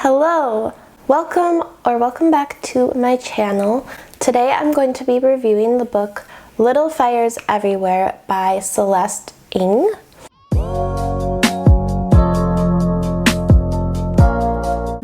Hello! Welcome back to my channel. Today I'm going to be reviewing the book Little Fires Everywhere by Celeste Ng.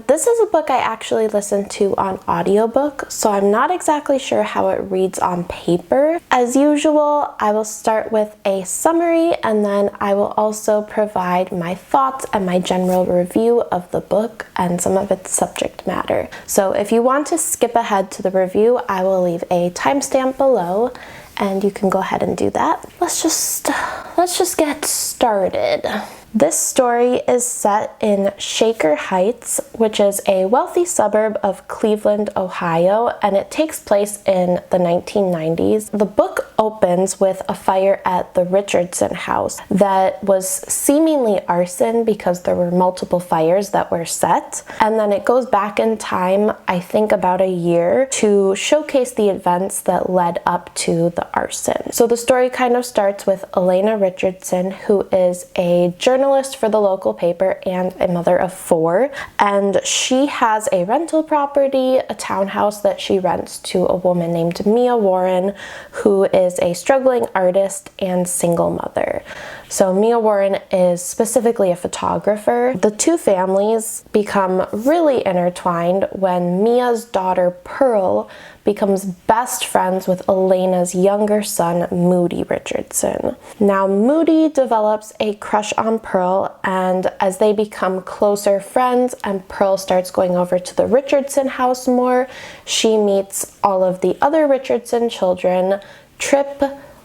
This is a book I actually listened to on audiobook, so I'm not exactly sure how it reads on paper. As usual, I will start with a summary and then I will also provide my thoughts and my general review of the book and some of its subject matter. So if you want to skip ahead to the review, I will leave a timestamp below and you can go ahead and do that. Let's just get started. This story is set in Shaker Heights, which is a wealthy suburb of Cleveland, Ohio, and it takes place in the 1990s. The book opens with a fire at the Richardson house that was seemingly arson because there were multiple fires that were set. And then it goes back in time, I think about a year, to showcase the events that led up to the arson. So the story kind of starts with Elena Richardson, who is a journalist for the local paper and a mother of 4, and she has a rental property, a townhouse that she rents to a woman named Mia Warren, who is a struggling artist and single mother. So Mia Warren is specifically a photographer. The two families become really intertwined when Mia's daughter Pearl becomes best friends with Elena's younger son, Moody Richardson. Now, Moody develops a crush on Pearl, and as they become closer friends and Pearl starts going over to the Richardson house more, she meets all of the other Richardson children, Trip,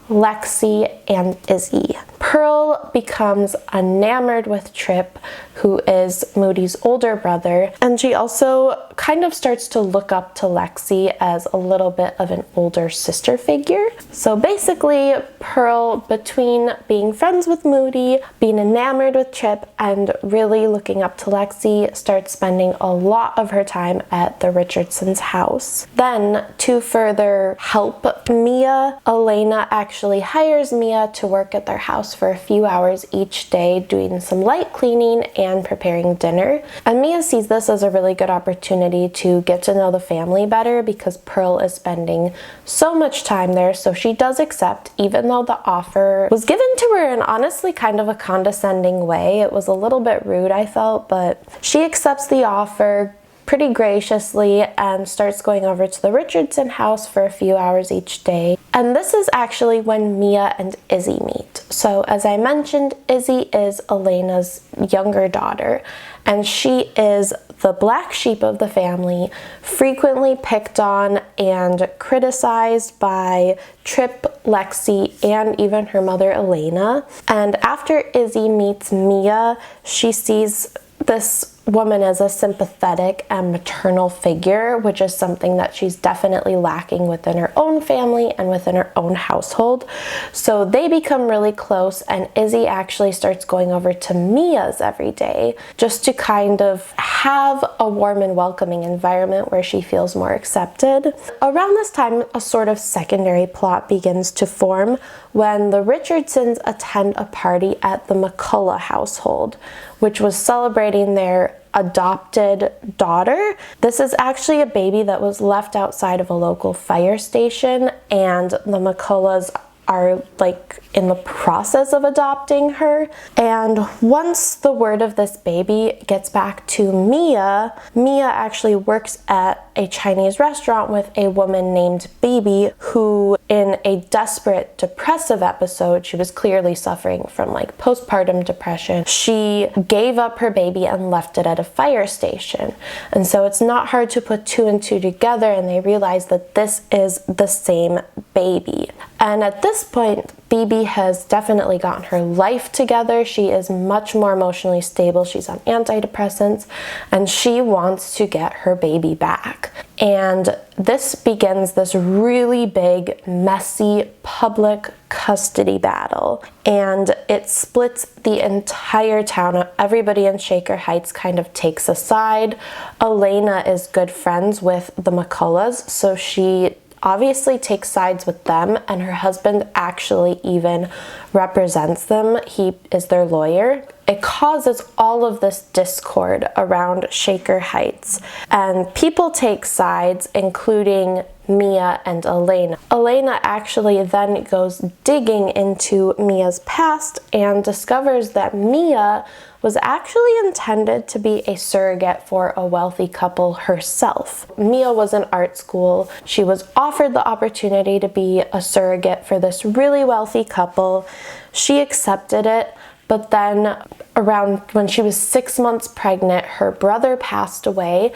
Lexi, and Izzy. Pearl becomes enamored with Trip, who is Moody's older brother, and she also kind of starts to look up to Lexi as a little bit of an older sister figure. So basically, Pearl, between being friends with Moody, being enamored with Trip, and really looking up to Lexi, starts spending a lot of her time at the Richardsons' house. Then, to further help Mia, Elena actually hires Mia to work at their house for a few hours each day, doing some light cleaning and preparing dinner. And Mia sees this as a really good opportunity to get to know the family better because Pearl is spending so much time there, so she does accept, even though the offer was given to her in honestly kind of a condescending way. It was a little bit rude, I felt, but she accepts the offer pretty graciously and starts going over to the Richardson house for a few hours each day. And this is actually when Mia and Izzy meet. So as I mentioned, Izzy is Elena's younger daughter, and she is the black sheep of the family, frequently picked on and criticized by Trip, Lexi, and even her mother Elena. And after Izzy meets Mia, she sees this woman as a sympathetic and maternal figure, which is something that she's definitely lacking within her own family and within her own household. So they become really close, and Izzy actually starts going over to Mia's every day just to kind of have a warm and welcoming environment where she feels more accepted. Around this time, a sort of secondary plot begins to form when the Richardsons attend a party at the McCullough household, which was celebrating their adopted daughter. This is actually a baby that was left outside of a local fire station, and the McCulloughs are like in the process of adopting her. And once the word of this baby gets back to Mia, Mia actually works at a Chinese restaurant with a woman named Baby, who in a desperate depressive episode, she was clearly suffering from like postpartum depression. She gave up her baby and left it at a fire station. And so it's not hard to put 2 and 2 together, and they realize that this is the same baby. And at this point, Bibi has definitely gotten her life together. She is much more emotionally stable. She's on antidepressants, and she wants to get her baby back. And this begins this really big, messy, public custody battle. And it splits the entire town. Everybody in Shaker Heights kind of takes a side. Elena is good friends with the McCulloughs, so she obviously takes sides with them, and her husband actually even represents them. He is their lawyer. It causes all of this discord around Shaker Heights, and people take sides, including Mia and Elena. Elena actually then goes digging into Mia's past and discovers that Mia was actually intended to be a surrogate for a wealthy couple herself. Mia was in art school. She was offered the opportunity to be a surrogate for this really wealthy couple. She accepted it, but then around when she was 6 months pregnant, her brother passed away,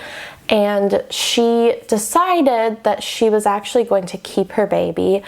and she decided that she was actually going to keep her baby,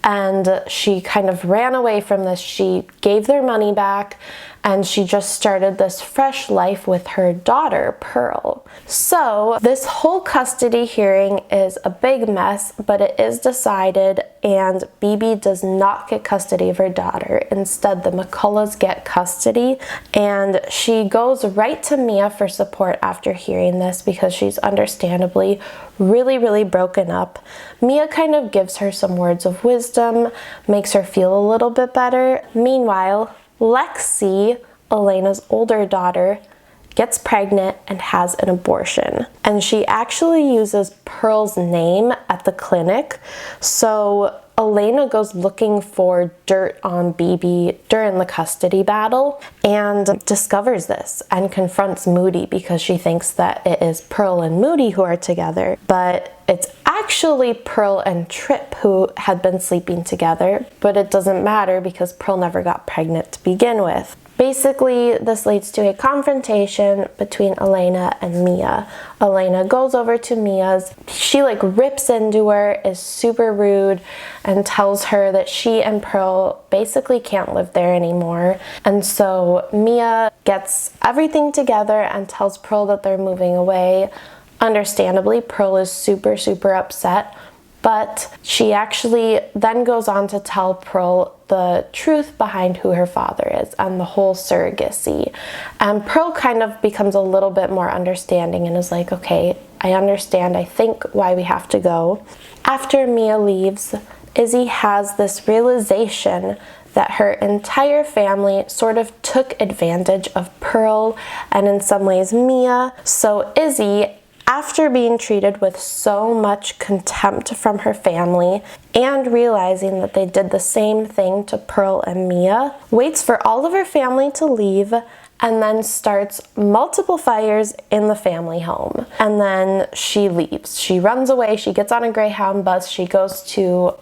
and she kind of ran away from this. She gave their money back, and she just started this fresh life with her daughter, Pearl. So this whole custody hearing is a big mess, but it is decided, and Bibi does not get custody of her daughter. Instead, the McCulloughs get custody, and she goes right to Mia for support after hearing this because she's understandably really broken up. Mia kind of gives her some words of wisdom, makes her feel a little bit better. Meanwhile, Lexi, Elena's older daughter, gets pregnant and has an abortion. And she actually uses Pearl's name at the clinic. So Elena goes looking for dirt on Bibi during the custody battle and discovers this and confronts Moody because she thinks that it is Pearl and Moody who are together, but it's actually Pearl and Trip who had been sleeping together, but it doesn't matter because Pearl never got pregnant to begin with. Basically, this leads to a confrontation between Elena and Mia. Elena goes over to Mia's. She rips into her, is super rude, and tells her that she and Pearl basically can't live there anymore. And so Mia gets everything together and tells Pearl that they're moving away. Understandably, Pearl is super upset, but she actually then goes on to tell Pearl the truth behind who her father is and the whole surrogacy. And Pearl kind of becomes a little bit more understanding and is like, okay, I understand, I think, why we have to go. After Mia leaves, Izzy has this realization that her entire family sort of took advantage of Pearl and in some ways Mia. So Izzy, after being treated with so much contempt from her family and realizing that they did the same thing to Pearl and Mia, waits for all of her family to leave and then starts multiple fires in the family home. And then she leaves. She runs away. She gets on a Greyhound bus. She goes to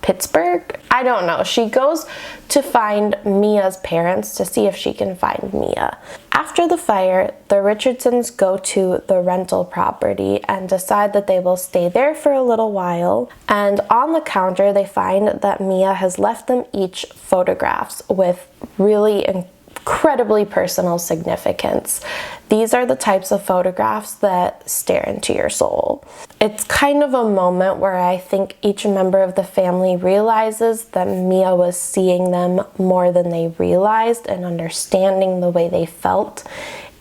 Pittsburgh? I don't know. She goes to find Mia's parents to see if she can find Mia. After the fire, the Richardsons go to the rental property and decide that they will stay there for a little while. And on the counter, they find that Mia has left them each photographs with really incredibly personal significance. These are the types of photographs that stare into your soul. It's kind of a moment where I think each member of the family realizes that Mia was seeing them more than they realized and understanding the way they felt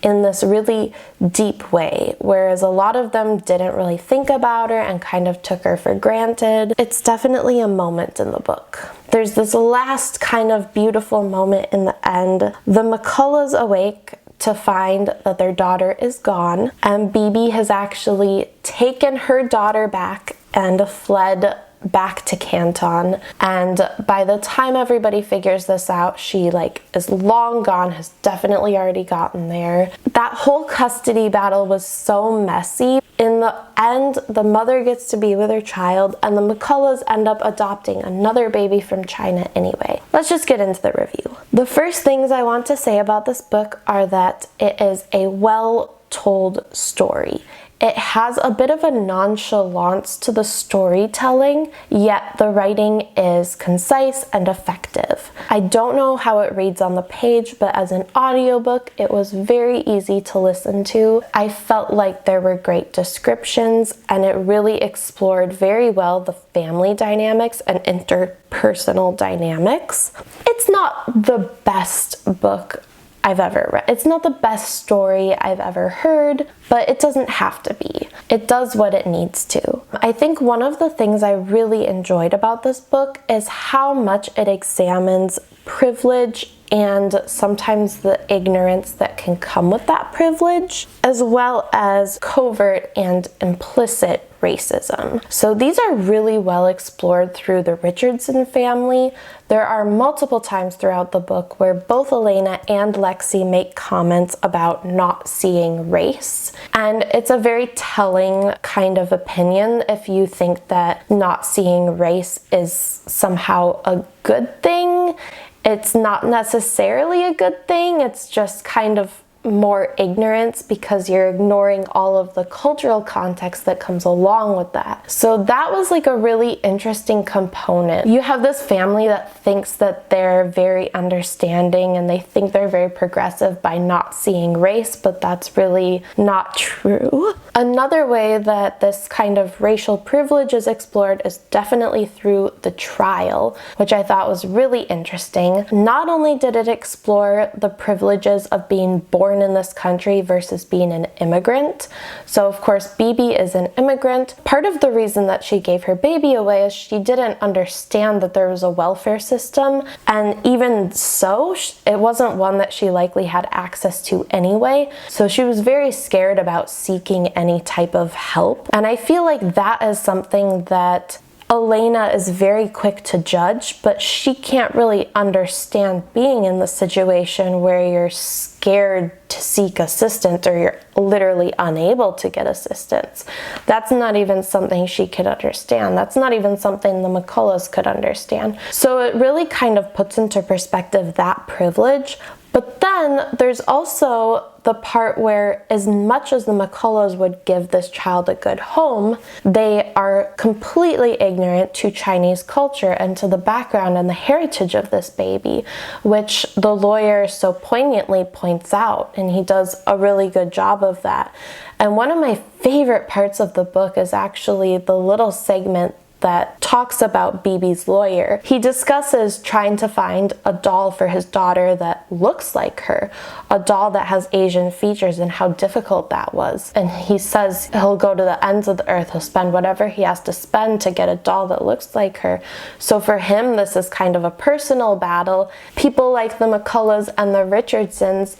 in this really deep way, whereas a lot of them didn't really think about her and kind of took her for granted. It's definitely a moment in the book. There's this last kind of beautiful moment in the end. The McCulloughs awake to find that their daughter is gone, and Bibi has actually taken her daughter back and fled back to Canton. And by the time everybody figures this out, she is long gone, has definitely already gotten there. That whole custody battle was so messy. In the end, the mother gets to be with her child, and the McCulloughs end up adopting another baby from China anyway. Let's just get into the review. The first things I want to say about this book are that it is a well-told story. It has a bit of a nonchalance to the storytelling, yet the writing is concise and effective. I don't know how it reads on the page, but as an audiobook, it was very easy to listen to. I felt like there were great descriptions, and it really explored very well the family dynamics and interpersonal dynamics. It's not the best book I've ever read. It's not the best story I've ever heard, but it doesn't have to be. it does what it needs to. I think one of the things I really enjoyed about this book is how much it examines privilege and sometimes the ignorance that can come with that privilege, as well as covert and implicit racism. So these are really well explored through the Richardson family. There are multiple times throughout the book where both Elena and Lexi make comments about not seeing race. And it's a very telling kind of opinion if you think that not seeing race is somehow a good thing. It's not necessarily a good thing, it's just kind of more ignorance because you're ignoring all of the cultural context that comes along with that. So that was like a really interesting component. You have this family that thinks that they're very understanding and they think they're very progressive by not seeing race, but that's really not true. Another way that this kind of racial privilege is explored is definitely through the trial, which I thought was really interesting. Not only did it explore the privileges of being born in this country versus being an immigrant. So of course, Bibi is an immigrant. Part of the reason that she gave her baby away is she didn't understand that there was a welfare system, and even so, it wasn't one that she likely had access to anyway. So she was very scared about seeking any type of help. And I feel like that is something that Elena is very quick to judge, but she can't really understand being in the situation where you're scared to seek assistance or you're literally unable to get assistance. That's not even something she could understand. That's not even something the McCulloughs could understand. So it really kind of puts into perspective that privilege. But then there's also the part where, as much as the McCulloughs would give this child a good home, they are completely ignorant to Chinese culture and to the background and the heritage of this baby, which the lawyer so poignantly points out, and he does a really good job of that. And one of my favorite parts of the book is actually the little segment that talks about Bibi's lawyer. He discusses trying to find a doll for his daughter that looks like her, a doll that has Asian features, and how difficult that was. And he says he'll go to the ends of the earth, he'll spend whatever he has to spend to get a doll that looks like her. So for him, this is kind of a personal battle. People like the McCulloughs and the Richardsons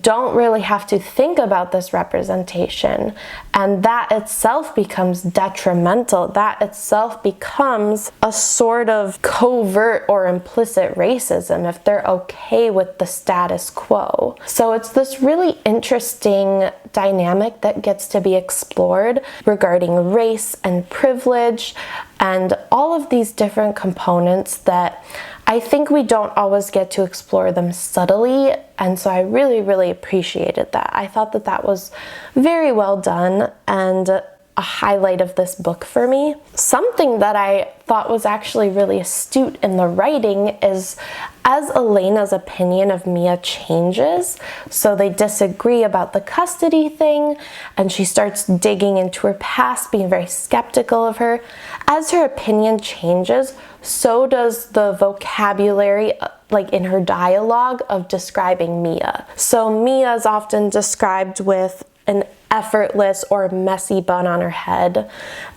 don't really have to think about this representation, and that itself becomes detrimental. That itself becomes a sort of covert or implicit racism if they're okay with the status quo. So it's this really interesting dynamic that gets to be explored regarding race and privilege and all of these different components that I think we don't always get to explore them subtly, and so I really, really appreciated that. I thought that that was very well done and a highlight of this book for me. Something that I thought was actually really astute in the writing is as Elena's opinion of Mia changes, so they disagree about the custody thing, and she starts digging into her past, being very skeptical of her. As her opinion changes, so does the vocabulary like in her dialogue of describing Mia. So Mia is often described with an effortless or messy bun on her head.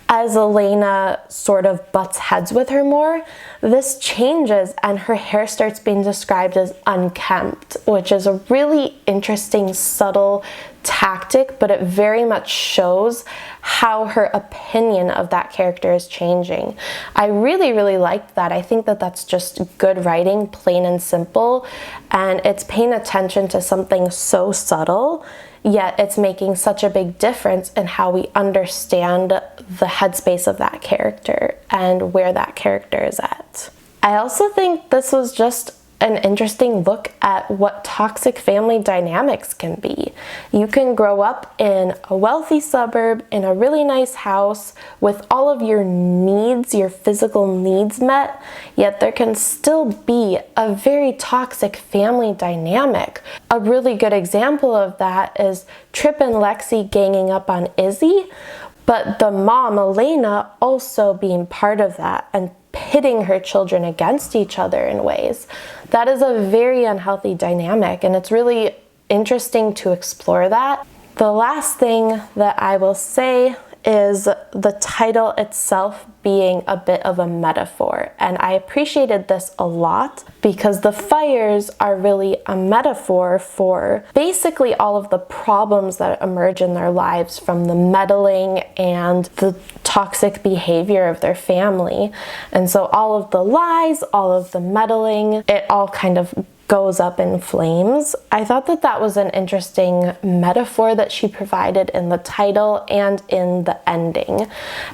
As Elena sort of butts heads with her more, this changes and her hair starts being described as unkempt, which is a really interesting, subtle tactic, but it very much shows how her opinion of that character is changing. I really, really liked that. I think that that's just good writing, plain and simple, and it's paying attention to something so subtle, yet it's making such a big difference in how we understand the headspace of that character and where that character is at. I also think this was just an interesting look at what toxic family dynamics can be. You can grow up in a wealthy suburb, in a really nice house, with all of your needs, your physical needs met, yet there can still be a very toxic family dynamic. A really good example of that is Trip and Lexi ganging up on Izzy, but the mom, Elena, also being part of that and pitting her children against each other in ways. That is a very unhealthy dynamic, and it's really interesting to explore that. The last thing that I will say is the title itself being a bit of a metaphor. And I appreciated this a lot because the fires are really a metaphor for basically all of the problems that emerge in their lives from the meddling and the toxic behavior of their family. And so all of the lies, all of the meddling, it all kind of goes up in flames. I thought that that was an interesting metaphor that she provided in the title and in the ending.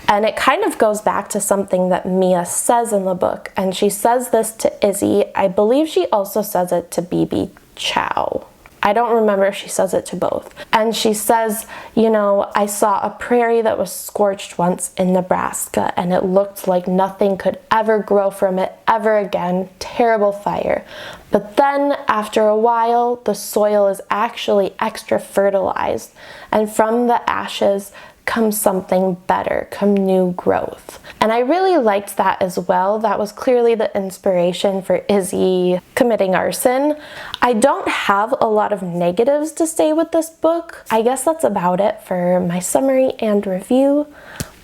And it kind of goes back to something that Mia says in the book. And she says this to Izzy. I believe she also says it to BB Chow. I don't remember if she says it to both. And she says, you know, I saw a prairie that was scorched once in Nebraska and it looked like nothing could ever grow from it ever again. Terrible fire. But then after a while, the soil is actually extra fertilized. And from the ashes comes something better, come new growth. And I really liked that as well. That was clearly the inspiration for Izzy committing arson. I don't have a lot of negatives to say with this book. I guess that's about it for my summary and review.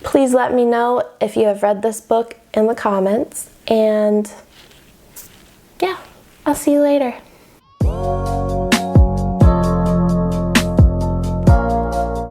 Please let me know if you have read this book in the comments. And yeah, I'll see you later.